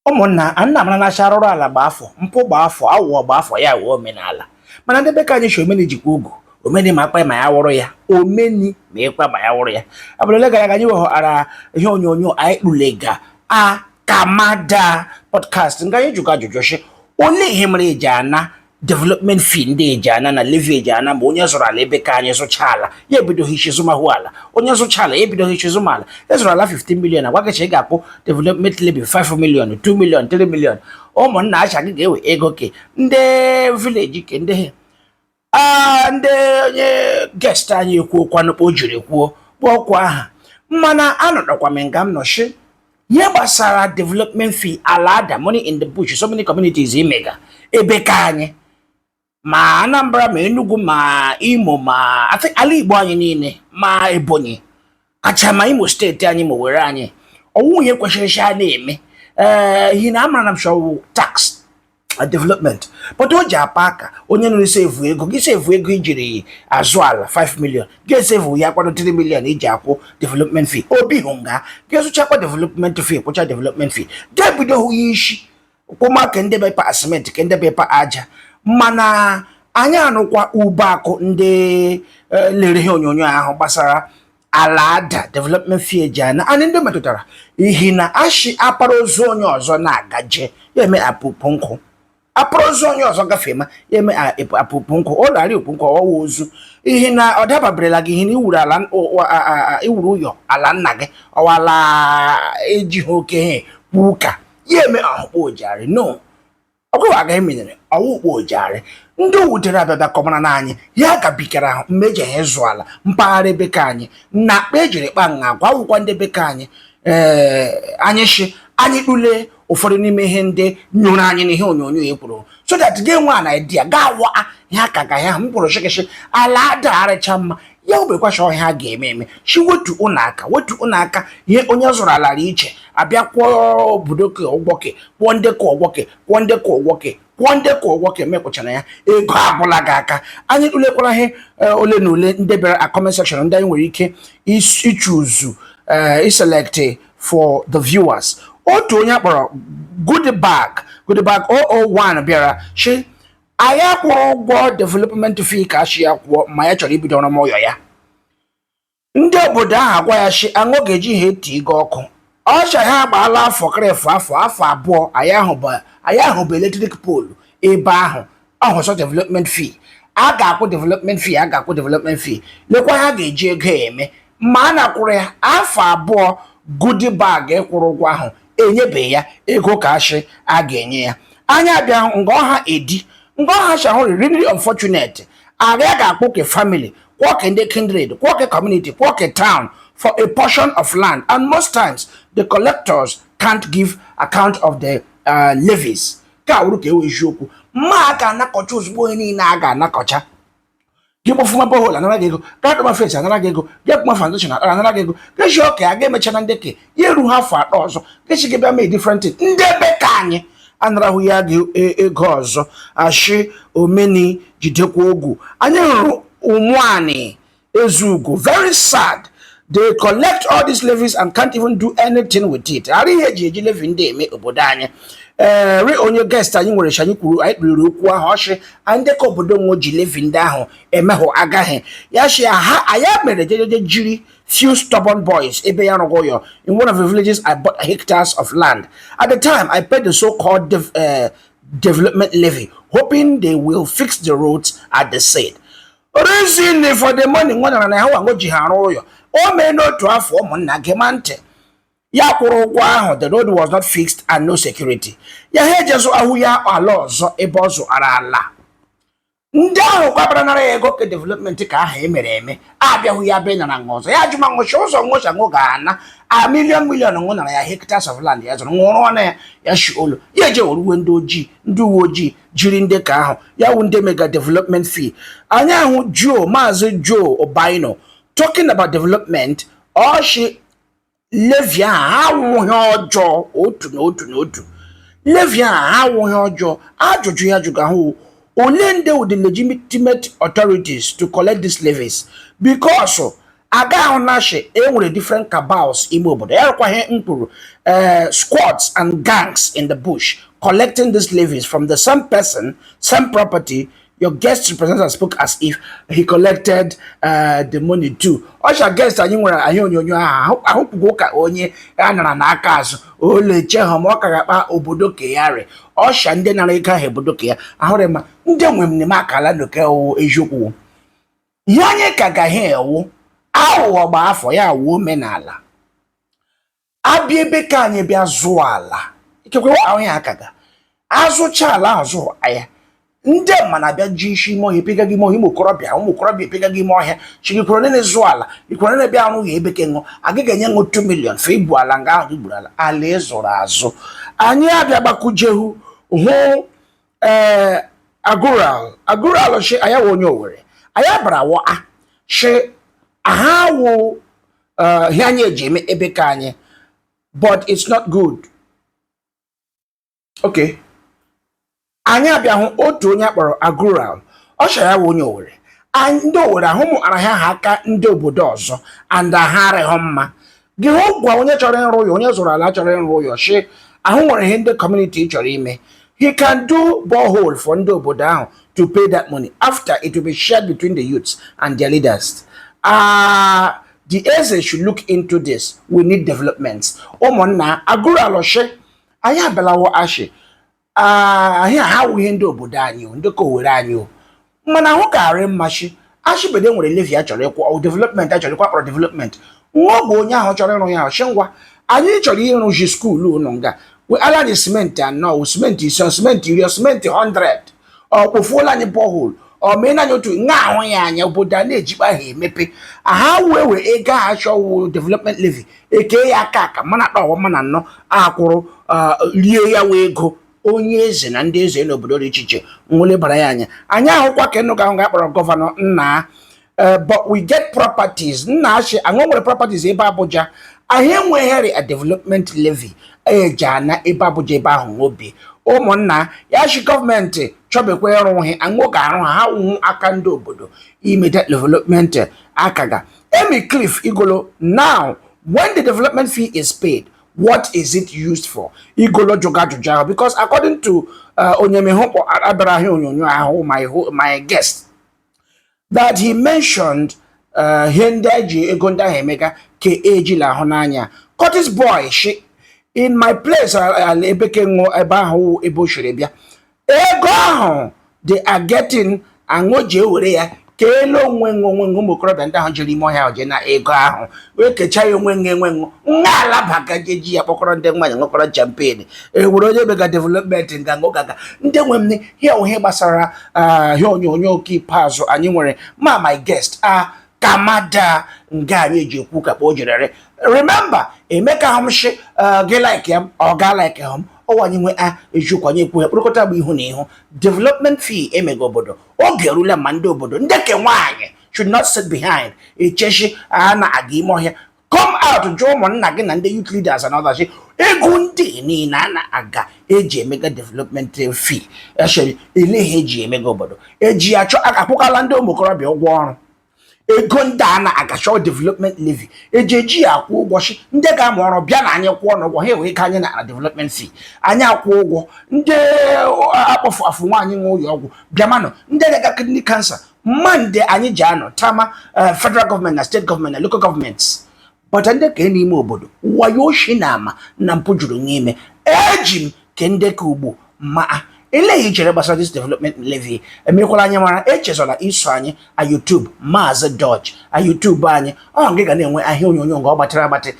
ụmụnna anna mara na charụrụ ala gba afọ mpụ gba afọ awụọ gba afọ ya wụọ omenala mana ndị beka anyị chi omeni jikwa ogu omeni ma akpa ma ya wụrụ ya omeni ma ịkpa ma ya wụrụ ya abụrụle gara aga anyị weghara ihe onyonyo anyị kpulega akamada podcast nga anyị jụga ajụjụ shi ole ihe mere eji ana development fee ndị eji ana na levy eji ana ma onye zụrụ ala ebe ka anyị zụcha ala ya ebidoghị ichizụmahụ ala onye zụcha ala ya ebidoghị ichizụm ala ezụrụ ala 15 million agwagachi ị ga-akpụ development levy 5 million 2 million 3 million ụmụnna acha gị ga-ewe ego ke ndị village ke ndị onye guest anyị kwuo kwanụkpo o jiri kwuo kpọọkwa aha mana anọdọkwa m nga m nọchi ihe gbasara development fee ala ada money in the bush so many communities imega ebe ka anyị ma Anambra ma Enugu ma Imo ma ala Igbo anyị niile ma Ebonyi kacha ma Imo steeti anyị ma were anyị ọwụ ihe kwesịrị a na-eme ihe na amara m show tax development but o ji apa aka onye nụrụ sevu ego gị sevu ego ijiri azụ ala 5 million gị sevu ya kwado 3 million iji akwụ development fee obi hụ nga gị zụchakwa development fee kwụcha development fee debido hụ ya isi kwụma ke ndebe pa cement ke ndebe pa aja mana anyị anụkwa ube akụ ndị lere ihe onyonyo ahụ gbasara ala ada development fee eji ana anyị ndị metụtara ihi na ashi apara ozu onye ọzọ na-agaje ya eme apụpụ nkụ apụrụzi onye ọzọ gafee ma ya eme apụpụ nkụ ụlọ arị okpu nkụ ọwa ozu ihe na ọ dababerela gị ihe na iwuru ụyọ ala nna gị ọwala ejighị oke ihe kwu ụka ya eme ọkpụ ojari no ọgwụ agaghị menyere ọwụ ukpo ojari ndị wutere abịabịa kọmara na anyị ya gabikara ahụ mmeji ha ịzụ ala mpaghara ebe ka anyị na akpa ejiri kpa nha gwa akwụkwọ ndị be ka anyị anyị shi anyị kpule ụfọdụ n'ime ihe ndị nyụrụ anyị n'ihe onyonyo ya kwuru so that gị nwa na idea ga-awa ihe aka ga ya mkpụrụ shịkịshị ala adagharịcha mma ya obekwacha ọhịa a ga-eme eme chi wetu ụnụ aka ihe onye zụrụ ala iche abịa kwụọ obodo ke ụgwọke kwụọ ndekọ ụgwọke kwụọ ndekọ ụgwọke kwụọ ndekọ ụgwọke mekwụchara ya ego agwụla gị aka anyị tụlekwara ihe ole na ole ndị bịara comment section ndị anyị nwere ike ichuzu iselect for the viewers otu onye akpọrọ goodbag 001 bịara chi anyị akwụrụ ụgwọ development fee ka chi ya kwụọ ma ya chọrọ ibido ọrụ mọyọ ya ndị obodo ahụ agwa ya chi aṅụ ga-eji ha eti ego ọkụ ọcha ha agbaala afọ krefu afọ abụọ anyị ahụ bụ eletrik poolu ebe ahụ ọhụsọ development fee a ga-akwụ development fee lekwa ha ga-eji ego eme ma a na-akwụrụ ya afọ abụọ goodbag ịkwụrụ ụgwọ ahụ enyebe ya ego ka achị a ga-enye ya anya abịa nga ọha edi nga ọha chahụrụ really unfortunate arịa ga-akpụ ke family kwọke ndị kindred kwọke community kwọke town for a portion of land and most times the collectors can't give account of the levies ka wuru ka ewe eziokwu mma aka anakọcha ozugbo onye niile a ga-anakọcha gị gbafuma bohol anara gị ego gadọma fes anara gị ego gị ekpuma foundation anara gị ego gechi ọka a ga-emecha na ndeke ya eru ha afọ atọ ọzọ gechi gị bịa mee different thing ndị ebe ka anyị anarahụ ya gị ego ọzọ ashi omeni jidekwa ogu anyị hụrụ ụmụanị ezugo very sad they collect all these levies and can't even do anything with it ara ihe eji levy ndị eme obodo anyị onye guest anyị nwere anyị kwuru anyị kpiriri okwu ahụ ọchị anyị ndekọ obodo nwe ji levy ndị ahụ emehụ agaghị ya shi ha anya mere jejeje jiri few stubborn boys ebe ya rụgọ ya in one of the villages I bought hectares of land at the time I paid the so-called development levy hoping they will fix the roads at the site reason for the money nwana na ha wango ji ha arụ ụyọ o mee n'otu afọ ụmụnna gị ma ntị ya kwụrụ ụgwọ ahụ the road was not fixed and no security ya ha ejezu ahụ ya ala ọzọ ebe ọ zụara ala ndị ahụ kwabara nara ya ego ke development ka ahụ emere eme abịahụ ya be nara nga ọzọ ya jụma nwụchi ụzọ nwụcha nwụ ga-ana a million nwụ nara ya hectares of land ya zụrụ nwụrụ ọnụ ya shi olu ya eje weruwe ndị uwe ojii jiri ndị ka ahụ ya wụ ndị mega development fee anyị ahụ maazị Joe Obaino talking about development ọchị levy ahụ awụghị ọjọọ otu na otu levy ahụ awụghị ọjọọ ajụjụ ya jụga ahụ ole ndị with the legitimate authorities to collect these levies because aga onashi e nwere different cabals ime obodo yakwa he mkpuru squads and gangs in the bush collecting these levies from the same person, same property. Your guest representative spoke as if he collected the money too. Osha guest anyị nwere ahịa onyonyo ahụ ka onye anara n'aka azụ ole chehom ọka gakpa obodo ke yare osha ndị nara ego ahụ obodo ke ya ahụrụ ma ndị nwem n'ime akala n'oke eziokwu ihe onye ka gaghị ewu aghụghọ gba afọ ya wuo omenala abịa ebe ka anyị bịa zụọ ala ikekwe ahụ ya akaga azụcha ala azụ aya ndị mana bịa ji isi ime ọhịa pega gị ime ọhịa ụmụ okorobịa epega gị ime ọhịa chigikwuru nene zụ ala ikwuru nene bịa arụ ya ebe ke ṅụ agaghị enye ṅụ 2 million fa igbu ala nga ahụ igburu ala ịzụrụ azụ anyị abịa gbakujehu hụ agụral shi anya wụ onye Owere anya bara wa shi aha wụ ihe anyị eji eme ebe ka anyị but it's not good. Okay. Anyị abịa hụ otu onye akpọrọ Agụral ọ chọrọ ya wụ onye Owere ndị Owere ahụ mụ araghị ha aka ndị obodo ọzọ and ha arịghọ mma gị hụ gwa onye chọrọ ịrụ ya onye zụrụ ala chọrọ ịrụ ya shi ahụ nwere ihe ndị community chọrọ ime he can do borehole for ndị obodo ahụ to pay that money after it will be shared between the youths and their leaders. The Eze should look into this. We need developments. Ụmụnna Agụral shi anyị abịalawo ashi ahịa ha wughị ndị obodo anyị ndị ka Owere anyị mana ahụ karị mmachi achịbede nwere levy a chọrọ ịkwụ development a chọrọ ịkwa kpọrọ development nwa bụ onye ahụ chọrọ ịrụ ya ahụ ngwa anyị chọrọ ịrụzi skuulu ụnụ nga ala dị simenti anọ simenti ise simenti iri simenti 100 ọ kpofuola anyị borehole ọ mee anyị otu nga ahụ ya anya obodo a na-ejikpa ha emepe ha wee ego a chọwụ development levy eke ya aka mana akpa mana nnọọ akwụrụ rie ya wee ego onye eze na ndị eze n'obodo dị iche iche nwole bara ya anya ahụkwa ka nnụga ahụ ga-akpọrọ gọvanọ nna but we get properties nna achị aṅụ nwere properties ebe Abuja anyị enweghịrị a development levy eji ana ebe Abuja ebe ahụ nwobi ụmụnna ya chi gọọmenti chọbekwa ịrụ ihe aṅụ ga-arụ ha wụ aka ndị obodo ime development akaga Emi Cliff Igolo now when the development fee is paid what is it used for? Igolo joga because according to Onyemehopo Abraham my guest that he mentioned Hendaji Egonda Hemega ke eji la honanya. Curtis boy she in my place ebekengo ebahu ebo shirebia. Ego they are getting angoje ure ya kelo nwengo mokorobịa ndị ahụ jiri ime ọhịa oje na ego ahụ wee kecha ya nwengo ngala bagajeji ya kpọkọrọ ndị nwanyị ṅụkọrọ champagne ewere onye bega development nga ngogaga ndị nwemne ihe ohe gbasara ihe onyonyo oke ikpeazụ anyị nwere ma my guest kamada nga anyị eji ekwu ka o jerere remember Emeka hamshi gị like him or ga like him anyị nwe ejukwanye ekwu ekpokọta bụ ihu na ihu development fee emego obodo oge rula ma ndị obodo ndị ke nwaanyị should not sit behind echeshi na aga ime ọhịa come out jụọ ụmụnna gị na ndị youth leaders and others ego ndị niile na aga eji emega development fee actually elehe eji emega obodo eji achọ akwụkala ndị ụmụokorobịa ụgwọ ọrụ ego ndị na agachọ development levy ejeji akwụ ụgwọ ndị ga-amụ ọrụ bịa na anyị kwụọ n'ụgwọ ha enwe ike anyị na development fee anyị akwụ ụgwọ ndị akpọfu afụ nwaanyị nwe ụlọ ọgwụ bịa manụ ndị ga kidney cancer mande anyị ji anọ tama federal government na state government na local governments but ndị ka n'ime obodo wayo shi na ama na mpụ juru n'ime eji m ke ndị ka ugbo ma eleghị chere gbasara this development levy emekwala anyị mara echezola iso anyị a YouTube Maazị Dodge a YouTube anyị ọ ga na-enwe ahịa onyonyo nga ọ gbatara agbatị